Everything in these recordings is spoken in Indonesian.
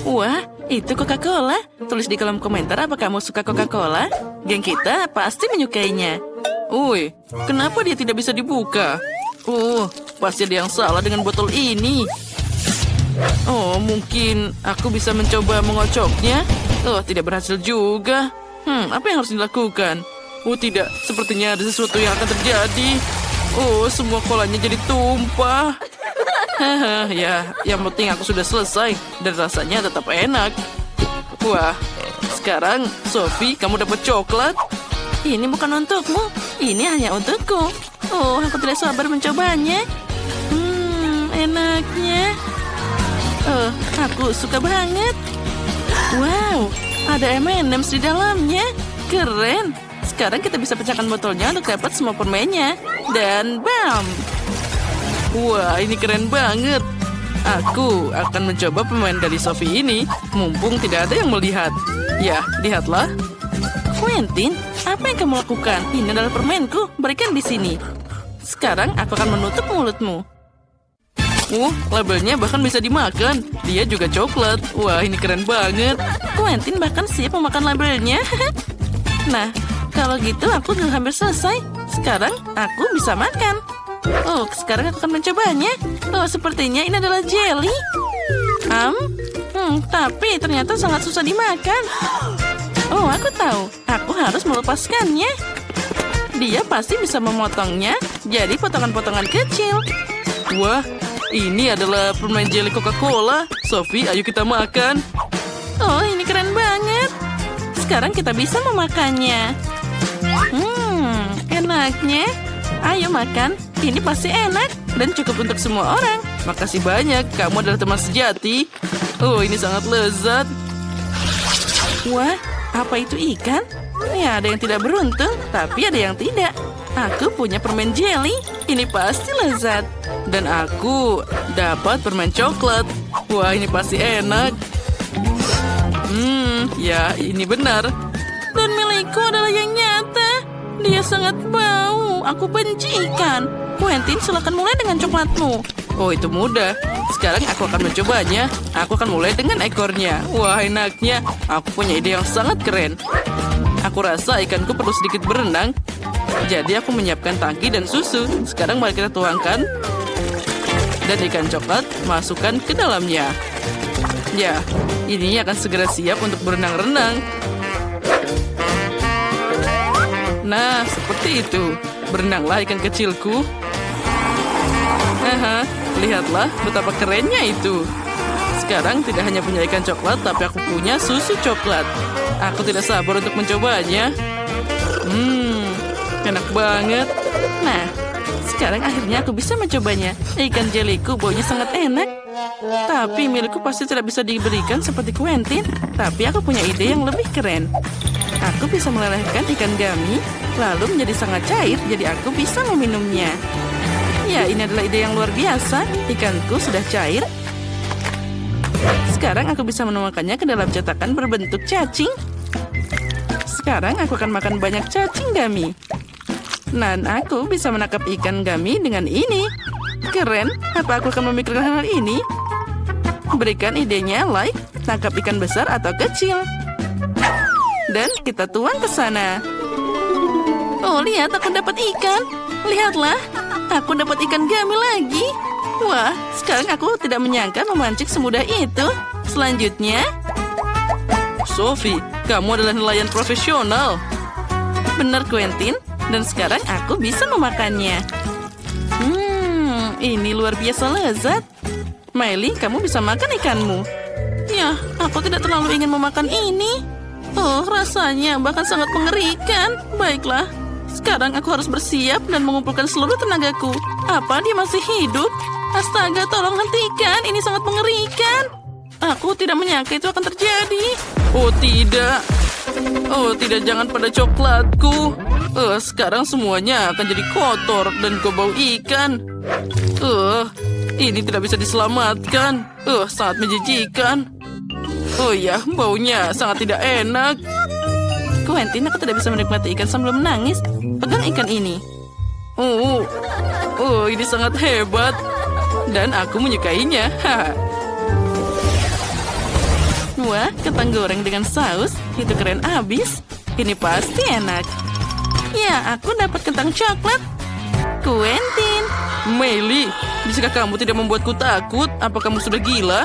Wah, itu Coca-Cola. Tulis di kolom komentar apa kamu suka Coca-Cola. Geng kita pasti menyukainya. Woi, kenapa dia tidak bisa dibuka? Pasti ada yang salah dengan botol ini. Oh, mungkin aku bisa mencoba mengocoknya. Oh, tidak berhasil juga. Apa yang harus dilakukan? Oh, tidak. Sepertinya ada sesuatu yang akan terjadi. Oh, semua kolanya jadi tumpah. Haha, ya, yang penting aku sudah selesai dan rasanya tetap enak. Wah, sekarang Sophie, kamu dapat coklat. Ini bukan untukmu, ini hanya untukku. Oh, aku tidak sabar mencobanya. Enaknya. Aku suka banget. Wow, ada M&M's di dalamnya. Keren. Sekarang kita bisa pecahkan botolnya untuk dapat semua permennya. Dan bam. Wah, ini keren banget. Aku akan mencoba permen dari Sophie ini. Mumpung tidak ada yang melihat. Ya, lihatlah. Quentin, apa yang kamu lakukan? Ini adalah permenku. Berikan di sini. Sekarang aku akan menutup mulutmu. Labelnya bahkan bisa dimakan. Dia juga coklat. Wah, ini keren banget. Quentin bahkan siap memakan labelnya. Nah, kalau gitu aku sudah hampir selesai. Sekarang aku bisa makan. Sekarang aku akan mencobanya. Sepertinya ini adalah jelly. Tapi ternyata sangat susah dimakan. Aku tahu. Aku harus melepaskannya. Dia pasti bisa memotongnya jadi potongan-potongan kecil. Wah, ini adalah permen jelly Coca-Cola. Sophie, ayo kita makan. Ini keren banget. Sekarang kita bisa memakannya. Enaknya. Ayo makan. Ini pasti enak dan cukup untuk semua orang. Makasih banyak, kamu adalah teman sejati. Ini sangat lezat. Wah, apa itu ikan? Ya, ada yang tidak beruntung, tapi ada yang tidak. Aku punya permen jelly. Ini pasti lezat. Dan aku dapat permen coklat. Wah, ini pasti enak. Ya, ini benar. Dan milikku adalah yang nyata. Dia sangat bau. Aku benci ikan. Quentin, silakan mulai dengan coklatmu. Itu mudah. Sekarang aku akan mencobanya. Aku akan mulai dengan ekornya. Wah, enaknya. Aku punya ide yang sangat keren. Aku rasa ikanku perlu sedikit berenang. Jadi aku menyiapkan tangki dan susu. Sekarang mari kita tuangkan. Dan ikan coklat masukkan ke dalamnya. Ya, ini akan segera siap untuk berenang-renang. Nah, seperti itu. Berenanglah ikan kecilku. Lihatlah betapa kerennya itu. Sekarang tidak hanya punya ikan coklat, tapi aku punya susu coklat. Aku tidak sabar untuk mencobanya. Enak banget. Nah, sekarang akhirnya aku bisa mencobanya. Ikan jeliku baunya sangat enak. Tapi milikku pasti tidak bisa diberikan seperti Quentin. Tapi aku punya ide yang lebih keren. Aku bisa melelehkan ikan gummy, lalu menjadi sangat cair, jadi aku bisa meminumnya. Ya, ini adalah ide yang luar biasa. Ikanku sudah cair. Sekarang aku bisa menuangkannya ke dalam cetakan berbentuk cacing. Sekarang aku akan makan banyak cacing gummy. Dan aku bisa menangkap ikan gummy dengan ini. Keren, apa aku akan memikirkan hal ini? Berikan idenya like, tangkap ikan besar atau kecil. Dan kita tuang ke sana. Lihat, aku dapat ikan. Lihatlah, aku dapat ikan gummy lagi. Wah, sekarang aku tidak menyangka memancing semudah itu. Selanjutnya, Sophie, kamu adalah nelayan profesional. Benar, Quentin. Dan sekarang aku bisa memakannya. Ini luar biasa lezat. Miley, kamu bisa makan ikanmu. Ya, aku tidak terlalu ingin memakan ini. Rasanya bahkan sangat mengerikan. Baiklah, sekarang aku harus bersiap dan mengumpulkan seluruh tenagaku. Apa dia masih hidup? Astaga, tolong hentikan. Ini sangat mengerikan. Aku tidak menyangka itu akan terjadi. Tidak. Tidak, jangan pada coklatku. Sekarang semuanya akan jadi kotor dan bau ikan. Ini tidak bisa diselamatkan. Sangat menjijikan. Ya, baunya sangat tidak enak. Quentin, aku tidak bisa menikmati ikan sambil menangis. Pegang ikan ini. Ini sangat hebat. Dan aku menyukainya. Wah, kentang goreng dengan saus. Itu keren abis. Ini pasti enak. Ya, aku dapat kentang coklat. Quentin. Meili, bisakah kamu tidak membuatku takut? Apa kamu sudah gila?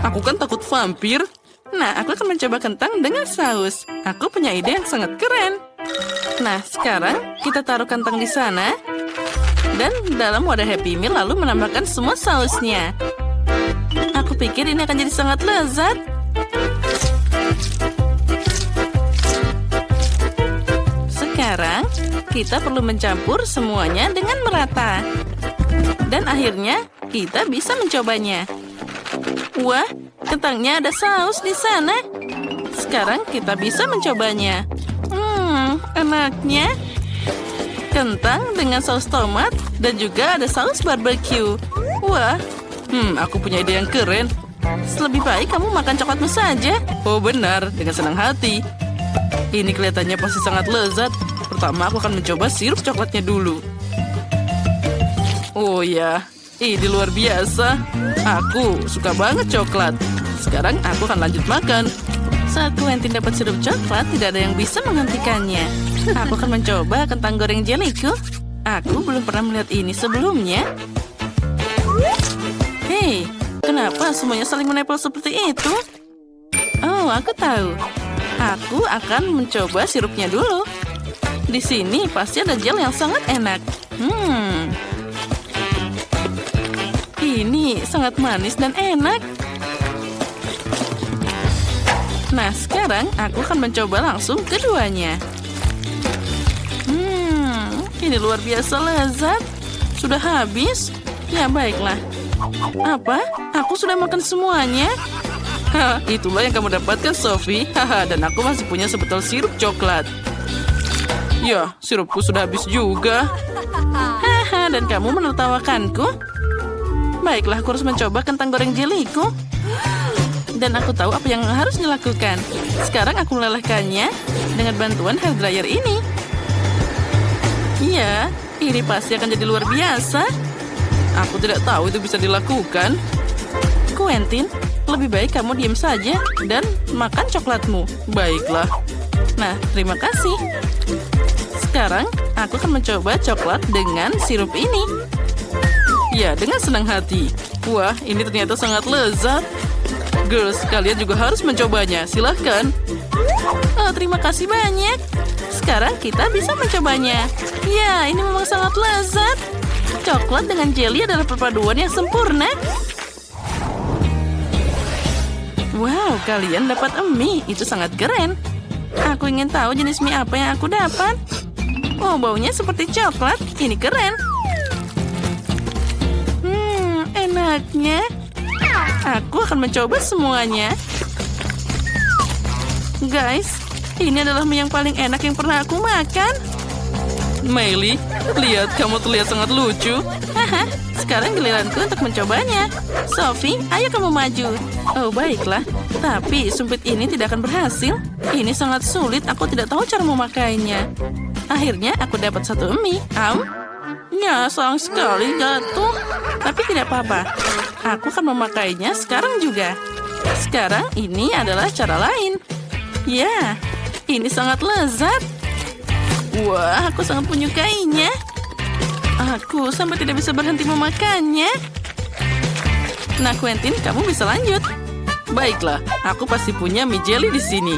Aku kan takut vampir. Nah, aku akan mencoba kentang dengan saus. Aku punya ide yang sangat keren. Nah, sekarang kita taruh kentang di sana. Dan dalam wadah Happy Meal lalu menambahkan semua sausnya. Aku pikir ini akan jadi sangat lezat. Sekarang, kita perlu mencampur semuanya dengan merata. Dan akhirnya, kita bisa mencobanya. Wah, kentangnya ada saus di sana. Sekarang kita bisa mencobanya. Enaknya. Kentang dengan saus tomat dan juga ada saus barbecue. Wah, Aku punya ide yang keren. lebih baik kamu makan coklatmu saja. Oh benar, dengan senang hati. Ini kelihatannya pasti sangat lezat. Pertama aku akan mencoba sirup coklatnya dulu. Oh ya, ini luar biasa. Aku suka banget coklat. Sekarang aku akan lanjut makan. Saat Quentin dapat sirup coklat, tidak ada yang bisa menghentikannya. Aku akan mencoba kentang goreng jeliku. Aku belum pernah melihat ini sebelumnya. Hei, kenapa semuanya saling menempel seperti itu? Oh, aku tahu. Aku akan mencoba sirupnya dulu. Di sini pasti ada gel yang sangat enak. Ini sangat manis dan enak. Nah, sekarang aku akan mencoba langsung keduanya. Ini luar biasa lezat. Sudah habis? Ya, baiklah. Apa? Aku sudah makan semuanya? Itulah yang kamu dapatkan, Sophie. Dan aku masih punya sebotol sirup coklat. Ya, sirupku sudah habis juga. Dan kamu menertawakanku? Baiklah, aku harus mencoba kentang goreng jeliku. Dan aku tahu apa yang harus dilakukan. Sekarang aku melelehkannya dengan bantuan hair dryer ini. Iya, ini pasti akan jadi luar biasa. Aku tidak tahu itu bisa dilakukan. Quentin, lebih baik kamu diam saja dan makan coklatmu. Baiklah. Nah, terima kasih. Sekarang, aku akan mencoba coklat dengan sirup ini. Ya, dengan senang hati. Wah, ini ternyata sangat lezat. Girls, kalian juga harus mencobanya. Silahkan. Oh, terima kasih banyak. Sekarang kita bisa mencobanya. Ya, ini memang sangat lezat. Coklat dengan jelly adalah perpaduan yang sempurna. Wow, kalian dapat mie. Itu sangat keren. Aku ingin tahu jenis mie apa yang aku dapat. Oh, baunya seperti coklat. Ini keren. Enaknya. Aku akan mencoba semuanya. Guys, ini adalah mie yang paling enak yang pernah aku makan. Meili, lihat kamu terlihat sangat lucu. Sekarang giliranku untuk mencobanya. Sophie, ayo kamu maju. Oh, baiklah. Tapi sumpit ini tidak akan berhasil. Ini sangat sulit, aku tidak tahu cara memakainya. Akhirnya aku dapat satu mie. Ya, sayang sekali jatuh. Tapi tidak apa-apa. Aku akan memakainya sekarang juga. Sekarang ini adalah cara lain. Ya, ini sangat lezat. Wah, aku sangat menyukainya. Aku sampai tidak bisa berhenti memakannya. Nah, Quentin, kamu bisa lanjut. Baiklah, aku pasti punya mie jelly di sini.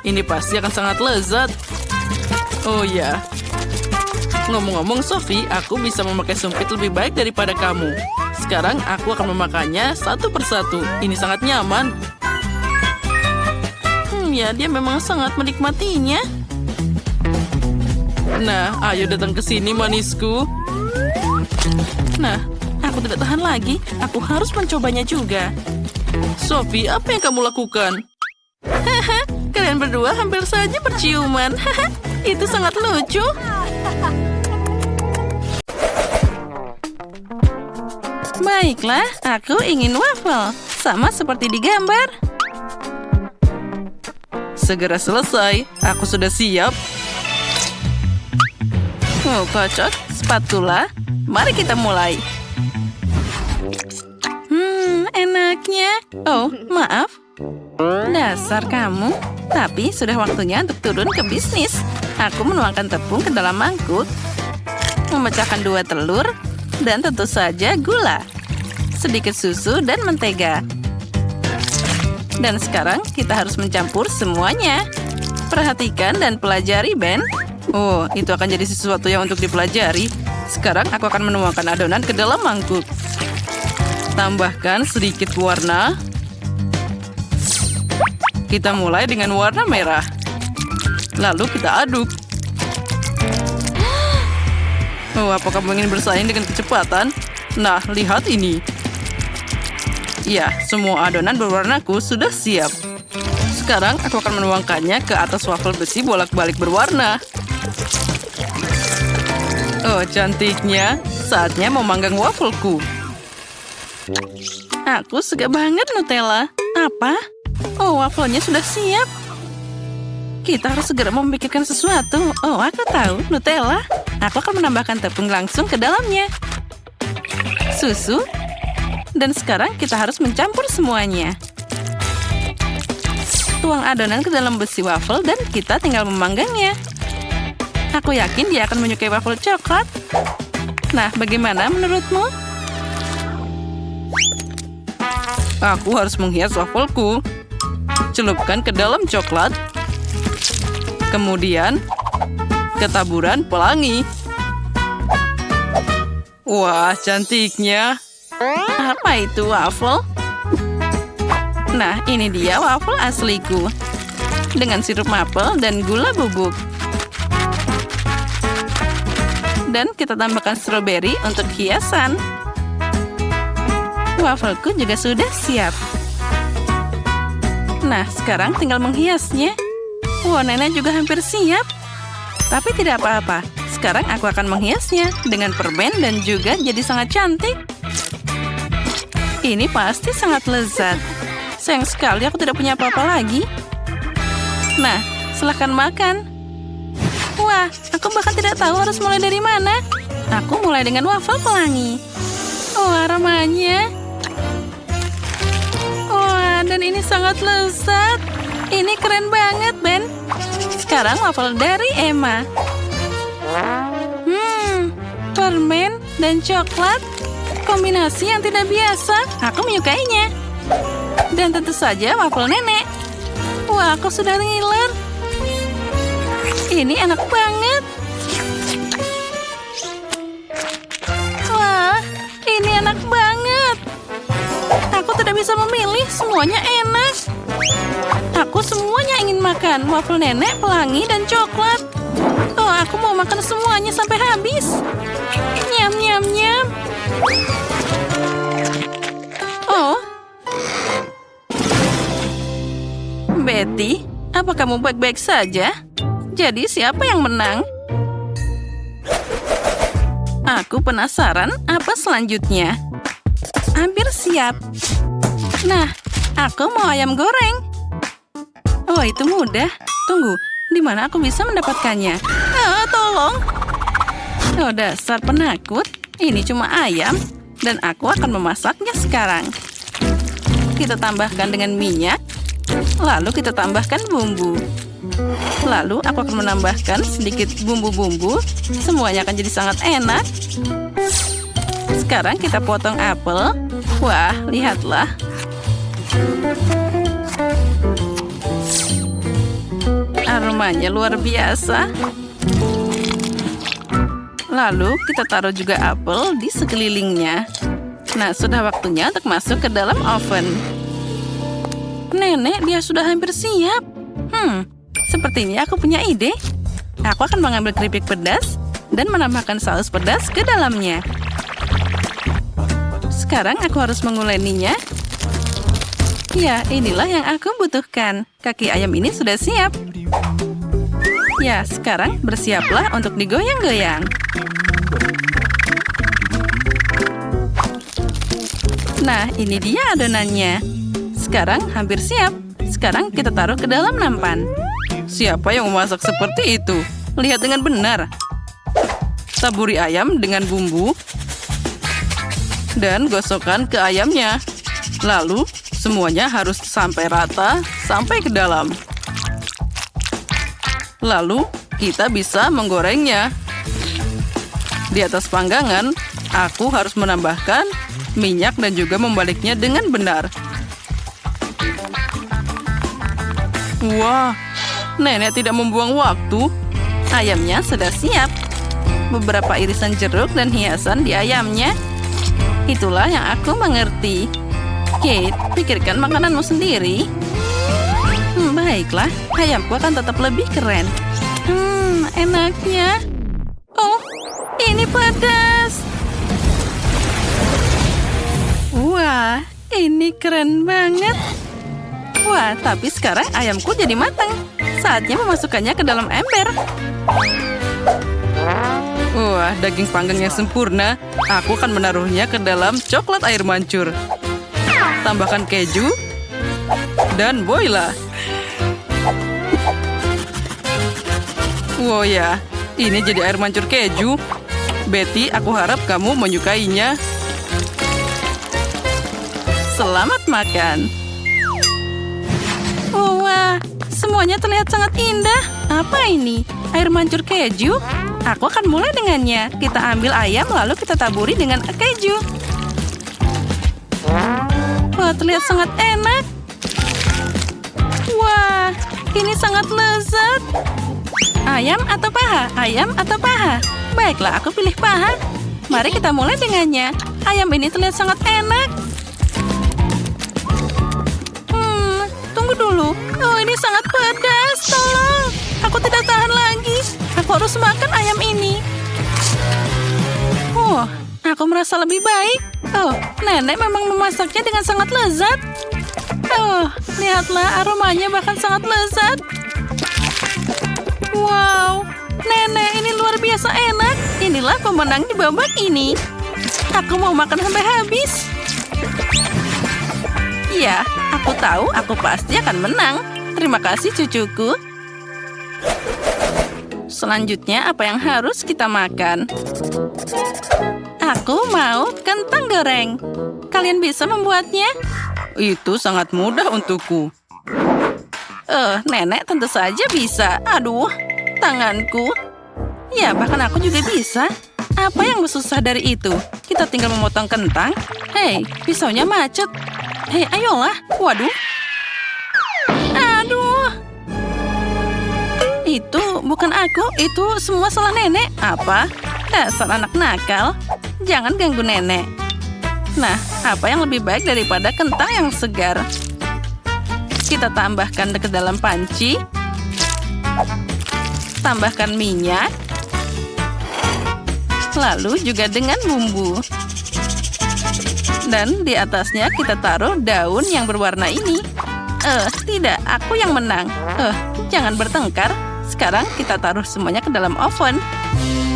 Ini pasti akan sangat lezat. Oh ya. Ngomong-ngomong, Sophie, aku bisa memakai sumpit lebih baik daripada kamu. Sekarang aku akan memakannya satu persatu. Ini sangat nyaman. Ya, dia memang sangat menikmatinya. Nah, ayo datang ke sini, manisku. Nah, aku tidak tahan lagi. Aku harus mencobanya juga. Sophie, apa yang kamu lakukan? Kalian berdua hampir saja berciuman. Itu sangat lucu. Baiklah, aku ingin waffle. Sama seperti di gambar. Segera selesai. Aku sudah siap. Oh, kocok. Spatula. Mari kita mulai. Enaknya. Oh, maaf. Dasar kamu. Tapi sudah waktunya untuk turun ke bisnis. Aku menuangkan tepung ke dalam mangkuk, memecahkan 2 telur, dan tentu saja gula, sedikit susu dan mentega. Dan sekarang kita harus mencampur semuanya. Perhatikan dan pelajari, Ben. Oh, itu akan jadi sesuatu yang untuk dipelajari. Sekarang aku akan menuangkan adonan ke dalam mangkuk. Tambahkan sedikit warna. Kita mulai dengan warna merah. Lalu kita aduk. Oh, apa kamu ingin bersaing dengan kecepatan? Nah, lihat ini. Ya, semua adonan berwarnaku sudah siap. Sekarang aku akan menuangkannya ke atas waffle besi bolak-balik berwarna. Oh, cantiknya. Saatnya memanggang wafelku. Aku suka banget Nutella. Apa? Oh, wafelnya sudah siap. Kita harus segera memikirkan sesuatu. Oh, aku tahu. Nutella. Aku akan menambahkan tepung langsung ke dalamnya. Susu. Dan sekarang kita harus mencampur semuanya. Tuang adonan ke dalam besi waffle dan kita tinggal memanggangnya. Aku yakin dia akan menyukai waffle coklat. Nah, bagaimana menurutmu? Aku harus menghias wafelku. Celupkan ke dalam coklat. Kemudian, ketaburan pelangi. Wah, cantiknya. Apa itu waffle? Nah, ini dia waffle asliku. Dengan sirup maple dan gula bubuk. Dan kita tambahkan stroberi untuk hiasan. Wafelku juga sudah siap. Nah, sekarang tinggal menghiasnya. Wah, nenek juga hampir siap. Tapi tidak apa-apa. Sekarang aku akan menghiasnya dengan permen dan juga jadi sangat cantik. Ini pasti sangat lezat. Sayang sekali aku tidak punya apa-apa lagi. Nah, silahkan makan. Wah, aku bahkan tidak tahu harus mulai dari mana. Aku mulai dengan waffle pelangi. Oh, aromanya. Wah, dan ini sangat lezat. Ini keren banget, Ben. Sekarang waffle dari Emma. Permen dan coklat. Kombinasi yang tidak biasa. Aku menyukainya. Dan tentu saja waffle nenek. Wah, aku sudah ngiler. Ini enak banget. Wah, ini enak banget. Aku tidak bisa memilih, semuanya enak. Aku semuanya ingin makan. Waffle nenek, pelangi, dan coklat. Oh, aku mau makan semuanya sampai habis. Nyam, nyam, nyam. Oh. Betty, apa kamu baik-baik saja? Jadi siapa yang menang? Aku penasaran apa selanjutnya. Hampir siap. Nah, aku mau ayam goreng. Oh, itu mudah. Tunggu, di mana aku bisa mendapatkannya? Tolong. Oh, dasar penakut. Ini cuma ayam. Dan aku akan memasaknya sekarang. Kita tambahkan dengan minyak. Lalu kita tambahkan bumbu. Lalu aku akan menambahkan sedikit bumbu-bumbu. Semuanya akan jadi sangat enak. Sekarang kita potong apel. Wah, lihatlah. Aromanya luar biasa. Lalu kita taruh juga apel di sekelilingnya. Nah, sudah waktunya untuk masuk ke dalam oven. Nenek, dia sudah hampir siap. Sepertinya aku punya ide. Aku akan mengambil keripik pedas dan menambahkan saus pedas ke dalamnya. Sekarang aku harus menguleninya. Ya, inilah yang aku butuhkan. Kaki ayam ini sudah siap. Ya, sekarang bersiaplah untuk digoyang-goyang. Nah, ini dia adonannya. Sekarang hampir siap. Sekarang kita taruh ke dalam nampan. Siapa yang memasak seperti itu? Lihat dengan benar. Taburi ayam dengan bumbu. Dan gosokkan ke ayamnya. Lalu, Semuanya harus sampai rata, sampai ke dalam. Lalu, kita bisa menggorengnya. Di atas panggangan, aku harus menambahkan minyak dan juga membaliknya dengan benar. Wah, nenek tidak membuang waktu. Ayamnya sudah siap. Beberapa irisan jeruk dan hiasan di ayamnya. Itulah yang aku mengerti. Kate, pikirkan makananmu sendiri. Baiklah, ayamku akan tetap lebih keren. Enaknya. Oh, ini pedas. Wah, ini keren banget. Wah, tapi sekarang ayamku jadi matang. Saatnya memasukkannya ke dalam ember. Wah, daging panggang yang sempurna. Aku akan menaruhnya ke dalam coklat air mancur. Tambahkan keju. Dan voila. Wow ya, ini jadi air mancur keju. Betty, aku harap kamu menyukainya. Selamat makan. Wah, semuanya terlihat sangat indah. Apa ini? Air mancur keju? Aku akan mulai dengannya. Kita ambil ayam lalu kita taburi dengan keju. Wah, terlihat sangat enak. Wah, ini sangat lezat. Ayam atau paha? Ayam atau paha? Baiklah, aku pilih paha. Mari kita mulai dengannya. Ayam ini terlihat sangat enak. Tunggu dulu. Oh, ini sangat pedas. Tolong. Aku tidak tahan lagi. Aku harus makan ayam ini. Oh, aku merasa lebih baik. Oh, nenek memang memasaknya dengan sangat lezat. Oh, lihatlah aromanya bahkan sangat lezat. Wow, nenek ini luar biasa enak. Inilah pemenang di babak ini. Aku mau makan sampai habis. Ya, aku tahu aku pasti akan menang. Terima kasih cucuku. Selanjutnya apa yang harus kita makan? Aku mau kentang goreng. Kalian bisa membuatnya? Itu sangat mudah untukku. Nenek tentu saja bisa. Aduh, tanganku. Ya, bahkan aku juga bisa. Apa yang susah dari itu? Kita tinggal memotong kentang. Hei, pisaunya macet. Hei, ayolah. Waduh. Aduh. Itu bukan aku. Itu semua salah nenek. Apa? Dasar anak nakal. Jangan ganggu nenek. Nah, apa yang lebih baik daripada kentang yang segar? Kita tambahkan ke dalam panci. Tambahkan minyak. Lalu juga dengan bumbu. Dan di atasnya kita taruh daun yang berwarna ini. Tidak, aku yang menang. Jangan bertengkar. Sekarang kita taruh semuanya ke dalam oven.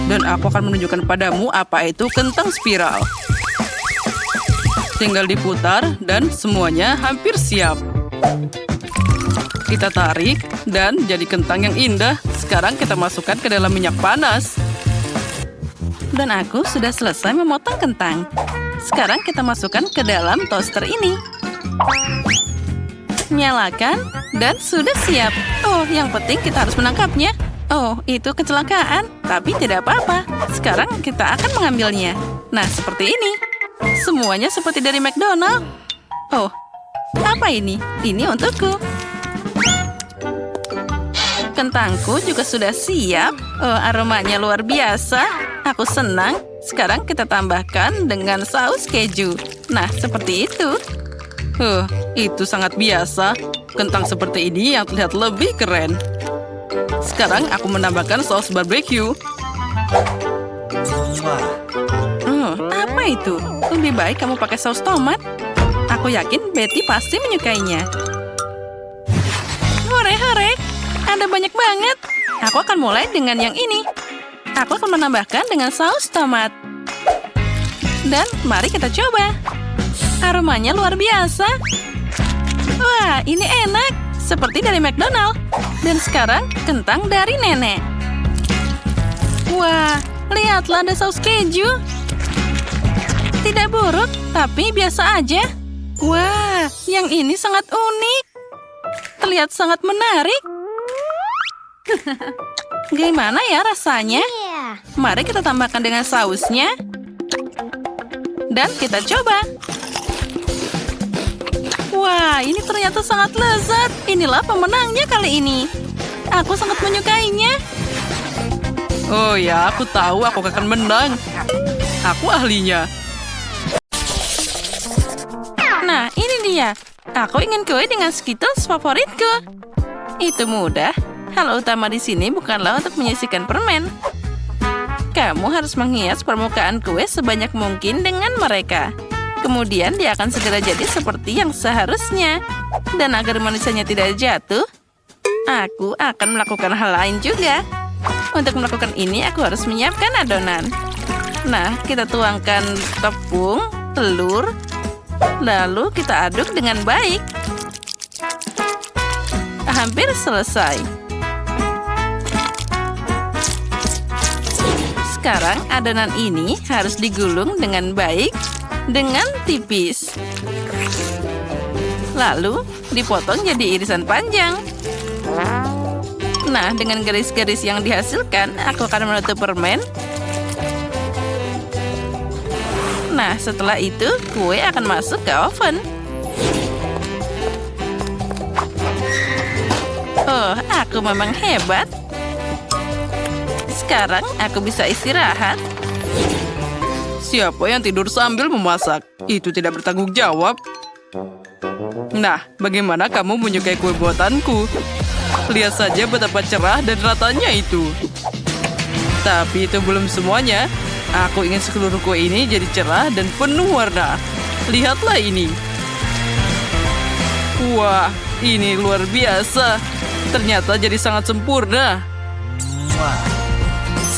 Dan aku akan menunjukkan padamu apa itu kentang spiral. Tinggal diputar dan semuanya hampir siap. Kita tarik dan jadi kentang yang indah. Sekarang kita masukkan ke dalam minyak panas. Dan aku sudah selesai memotong kentang. Sekarang kita masukkan ke dalam toaster ini. Nyalakan dan sudah siap. Oh, yang penting kita harus menangkapnya. Oh, itu kecelakaan. Tapi tidak apa-apa. Sekarang kita akan mengambilnya. Nah, seperti ini. Semuanya seperti dari McDonald. Oh, apa ini? Ini untukku. Kentangku juga sudah siap. Oh, aromanya luar biasa. Aku senang. Sekarang kita tambahkan dengan saus keju. Nah, seperti itu. Itu sangat biasa. Kentang seperti ini yang terlihat lebih keren. Sekarang aku menambahkan saus barbecue. Apa itu? Lebih baik kamu pakai saus tomat. Aku yakin Betty pasti menyukainya. Hore-hore, ada banyak banget. Aku akan mulai dengan yang ini. Aku akan menambahkan dengan saus tomat. Dan mari kita coba. Aromanya luar biasa. Wah, ini enak. Seperti dari McDonald. Dan sekarang kentang dari nenek. Wah, lihatlah ada saus keju. Tidak buruk, tapi biasa aja. Wah, yang ini sangat unik. Terlihat sangat menarik. Gimana ya rasanya? Mari kita tambahkan dengan sausnya. Dan kita coba. Wah, ini ternyata sangat lezat. Inilah pemenangnya kali ini. Aku sangat menyukainya. Oh ya, aku tahu aku akan menang. Aku ahlinya. Nah, ini dia. Aku ingin kue dengan Skittles favoritku. Itu mudah. Hal utama di sini bukanlah untuk menyisihkan permen. Kamu harus menghias permukaan kue sebanyak mungkin dengan mereka. Kemudian dia akan segera jadi seperti yang seharusnya. Dan agar manisanya tidak jatuh, aku akan melakukan hal lain juga. Untuk melakukan ini, aku harus menyiapkan adonan. Nah, kita tuangkan tepung, telur, lalu kita aduk dengan baik. Hampir selesai. Sekarang adonan ini harus digulung dengan baik dengan tipis. Lalu dipotong jadi irisan panjang. Nah, dengan garis-garis yang dihasilkan, aku akan menutup permen. Nah, setelah itu, kue akan masuk ke oven. Oh, aku memang hebat. Sekarang aku bisa istirahat. Siapa yang tidur sambil memasak? Itu tidak bertanggung jawab. Nah, bagaimana kamu menyukai kue buatanku? Lihat saja betapa cerah dan ratanya itu. Tapi itu belum semuanya. Aku ingin seluruh kue ini jadi cerah dan penuh warna. Lihatlah ini. Wah, ini luar biasa. Ternyata jadi sangat sempurna.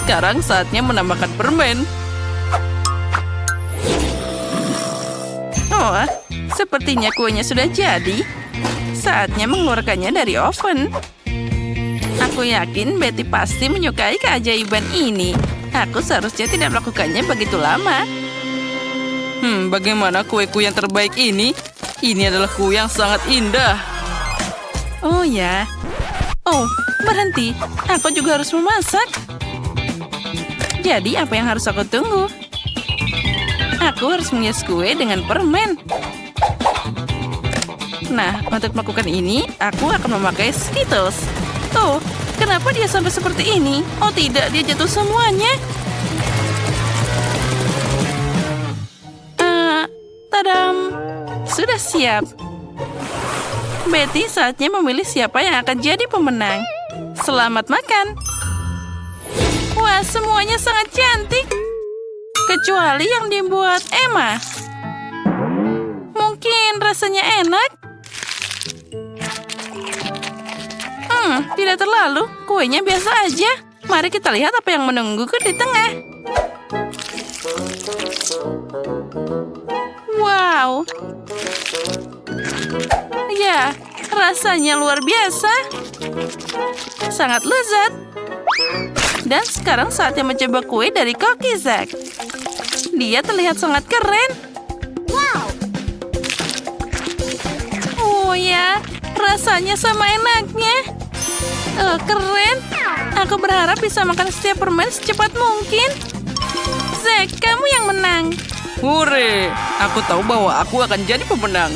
Sekarang saatnya menambahkan permen. Oh, sepertinya kuenya sudah jadi. Saatnya mengeluarkannya dari oven. Aku yakin Betty pasti menyukai keajaiban ini. Aku seharusnya tidak melakukannya begitu lama. Bagaimana kueku yang terbaik ini? Ini adalah kue yang sangat indah. Oh ya. Oh, berhenti. Aku juga harus memasak. Jadi apa yang harus aku tunggu? Aku harus menghias kue dengan permen. Nah, untuk melakukan ini, aku akan memakai Skittles. Oh, kenapa dia sampai seperti ini? Oh tidak, dia jatuh semuanya. Tadam! Sudah siap. Betty, saatnya memilih siapa yang akan jadi pemenang. Selamat makan. Wah, semuanya sangat cantik. Kecuali yang dibuat Emma. Mungkin rasanya enak. Tidak terlalu. Kuenya biasa aja. Mari kita lihat apa yang menungguku di tengah. Wow. Ya, rasanya luar biasa. Sangat lezat. Dan sekarang saatnya mencoba kue dari Cookie Zack. Dia terlihat sangat keren. Oh ya, rasanya sama enaknya. Keren. Aku berharap bisa makan setiap permen secepat mungkin. Zack, kamu yang menang. Hore! Aku tahu bahwa aku akan jadi pemenang.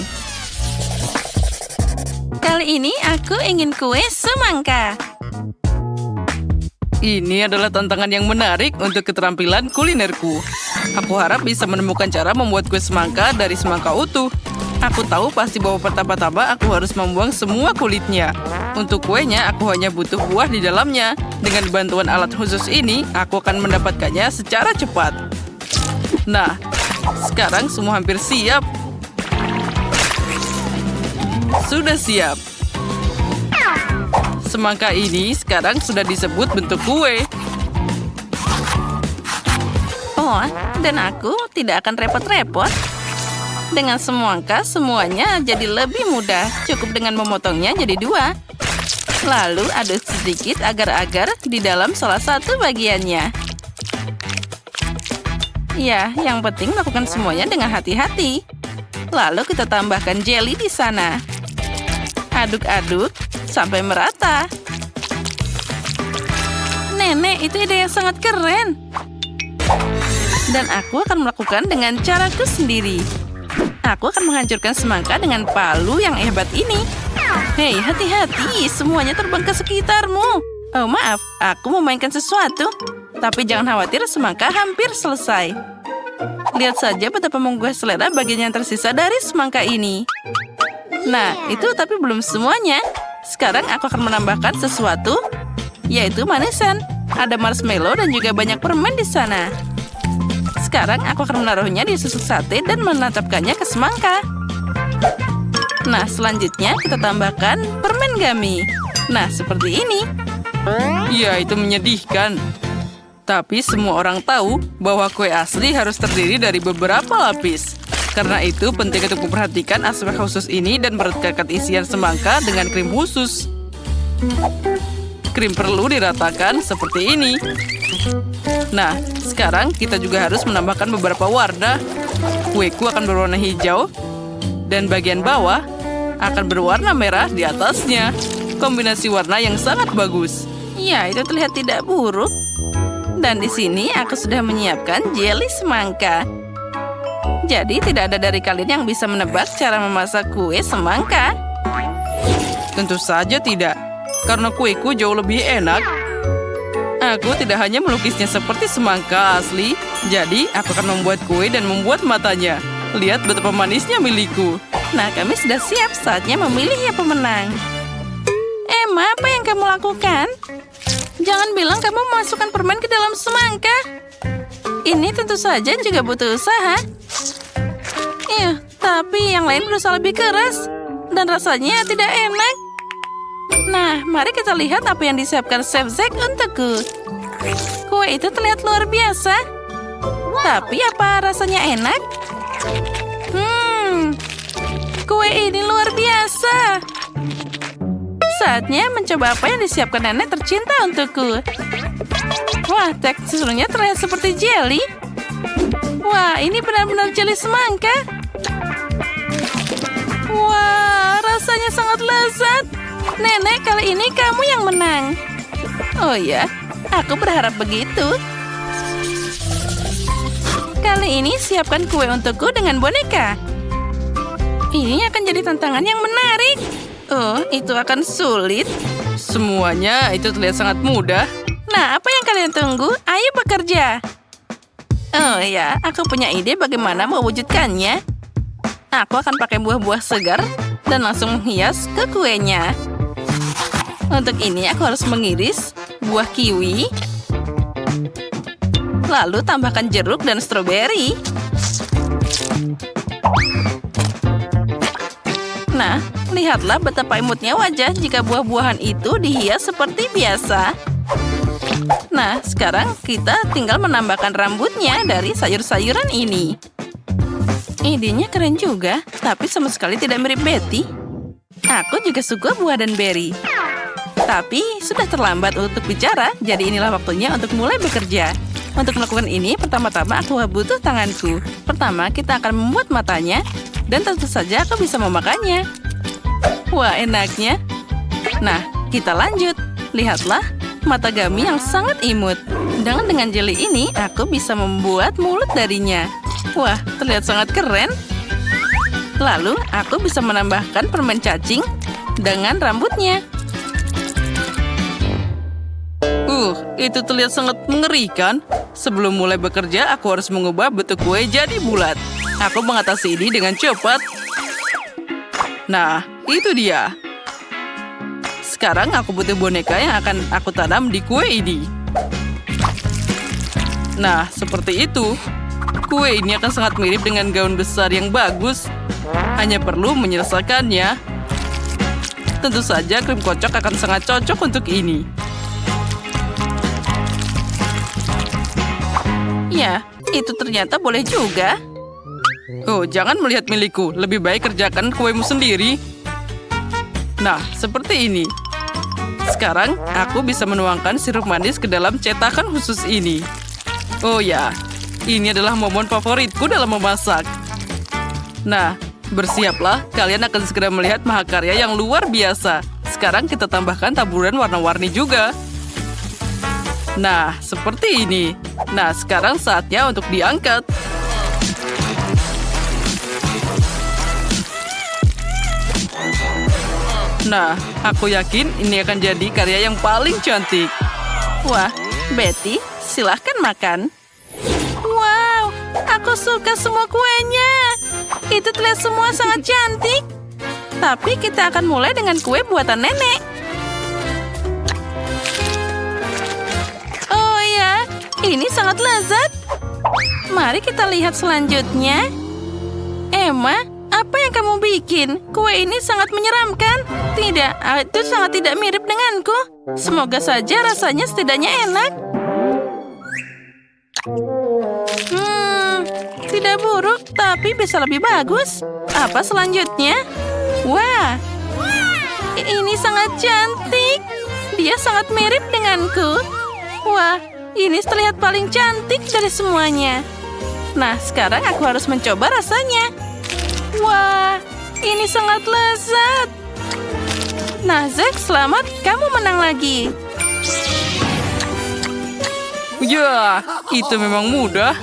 Kali ini aku ingin kue semangka. Ini adalah tantangan yang menarik untuk keterampilan kulinerku. Aku harap bisa menemukan cara membuat kue semangka dari semangka utuh. Aku tahu pasti bahwa pertama-tama aku harus membuang semua kulitnya. Untuk kuenya, aku hanya butuh buah di dalamnya. Dengan bantuan alat khusus ini, aku akan mendapatkannya secara cepat. Nah, sekarang semua hampir siap. Sudah siap. Semangka ini sekarang sudah disebut bentuk kue. Oh, dan aku tidak akan repot-repot. Dengan semangka, semuanya jadi lebih mudah. Cukup dengan memotongnya jadi 2. Lalu aduk sedikit agar-agar di dalam salah satu bagiannya. Ya, yang penting lakukan semuanya dengan hati-hati. Lalu kita tambahkan jelly di sana. Aduk-aduk sampai merata. Nenek, itu ide yang sangat keren. Dan aku akan melakukan dengan caraku sendiri. Aku akan menghancurkan semangka dengan palu yang hebat ini. Hei, hati-hati, semuanya terbang ke sekitarmu. Oh, maaf, aku memainkan sesuatu. Tapi jangan khawatir, semangka hampir selesai. Lihat saja betapa menggugah selera bagian yang tersisa dari semangka ini. Nah, itu tapi belum semuanya. Sekarang aku akan menambahkan sesuatu, yaitu manisan. Ada marshmallow dan juga banyak permen di sana. Sekarang aku akan menaruhnya di susu sate dan menancapkannya ke semangka. Nah, selanjutnya kita tambahkan permen gummy. Nah, seperti ini. Ya, itu menyedihkan. Tapi semua orang tahu bahwa kue asli harus terdiri dari beberapa lapis. Karena itu penting untuk memperhatikan aspek khusus ini dan merekatkan isian semangka dengan krim khusus. Krim perlu diratakan seperti ini. Nah, sekarang kita juga harus menambahkan beberapa warna. Kueku akan berwarna hijau dan bagian bawah akan berwarna merah di atasnya. Kombinasi warna yang sangat bagus. Ya, itu terlihat tidak buruk. Dan di sini aku sudah menyiapkan jelly semangka. Jadi tidak ada dari kalian yang bisa menebak cara memasak kue semangka. Tentu saja tidak, karena kueku jauh lebih enak. Aku tidak hanya melukisnya seperti semangka asli, jadi aku akan membuat kue dan membuat matanya. Lihat betapa manisnya milikku. Nah, kami sudah siap, saatnya memilih yang pemenang. Emma, apa yang kamu lakukan? Jangan bilang kamu memasukkan permen ke dalam semangka. Ini tentu saja juga butuh usaha. Tapi yang lain berusaha lebih keras. Dan rasanya tidak enak. Nah, mari kita lihat apa yang disiapkan Chef Zack untukku. Kue itu terlihat luar biasa. Tapi apa rasanya enak? Kue ini luar biasa. Saatnya mencoba apa yang disiapkan nenek tercinta untukku. Wah, teksturnya terlihat seperti jelly. Wah, ini benar-benar jelly semangka. Wah, rasanya sangat lezat. Nenek, kali ini kamu yang menang. Oh ya, aku berharap begitu. Kali ini siapkan kue untukku dengan boneka. Ini akan jadi tantangan yang menarik. Oh, itu akan sulit. Semuanya itu terlihat sangat mudah. Nah, apa yang kalian tunggu? Ayo bekerja. Oh ya, aku punya ide bagaimana mewujudkannya. Aku akan pakai buah-buah segar dan langsung menghias ke kuenya. Untuk ini aku harus mengiris buah kiwi. Lalu tambahkan jeruk dan stroberi. Nah, lihatlah betapa imutnya wajah jika buah-buahan itu dihias seperti biasa. Nah, sekarang kita tinggal menambahkan rambutnya dari sayur-sayuran ini. Idenya keren juga, tapi sama sekali tidak mirip Betty. Aku juga suka buah dan berry. Tapi sudah terlambat untuk bicara, jadi inilah waktunya untuk mulai bekerja. Untuk melakukan ini, pertama-tama aku butuh tanganku. Pertama, kita akan membuat matanya, dan tentu saja aku bisa memakannya. Wah, enaknya. Nah, kita lanjut. Lihatlah, mata gummy yang sangat imut. Dengan jelly ini, aku bisa membuat mulut darinya. Wah, terlihat sangat keren. Lalu, aku bisa menambahkan permen cacing dengan rambutnya. Itu terlihat sangat mengerikan. Sebelum mulai bekerja, aku harus mengubah bentuk kue jadi bulat. Aku mengatasi ini dengan cepat. Nah, itu dia. Sekarang aku butuh boneka yang akan aku tanam di kue ini. Nah, seperti itu. Kue ini akan sangat mirip dengan gaun besar yang bagus. Hanya perlu menyelesaikannya. Tentu saja krim kocok akan sangat cocok untuk ini. Ya, itu ternyata boleh juga. Oh, jangan melihat milikku. Lebih baik kerjakan kuemu sendiri. Nah, seperti ini. Sekarang, aku bisa menuangkan sirup manis ke dalam cetakan khusus ini. Oh ya, ini adalah momen favoritku dalam memasak. Nah, Bersiaplah, kalian akan segera melihat mahakarya yang luar biasa. Sekarang kita tambahkan taburan warna-warni juga. Nah, seperti ini. Nah, sekarang saatnya untuk diangkat. Nah, aku yakin ini akan jadi karya yang paling cantik. Wah, Betty, silahkan makan. Wow, aku suka semua kuenya. Itu terlihat semua sangat cantik. Tapi kita akan mulai dengan kue buatan nenek. Oh ya, ini sangat lezat. Mari kita lihat selanjutnya. Emma, apa yang kamu bikin? Kue ini sangat menyeramkan. Tidak, itu sangat tidak mirip denganku. Semoga saja rasanya setidaknya enak. Tidak buruk, tapi bisa lebih bagus. Apa selanjutnya? Wah, ini sangat cantik. Dia sangat mirip denganku. Wah, ini terlihat paling cantik dari semuanya. Nah, sekarang aku harus mencoba rasanya. Wah, ini sangat lezat. Nah, Zack, selamat. Kamu menang lagi. Ya, itu memang mudah.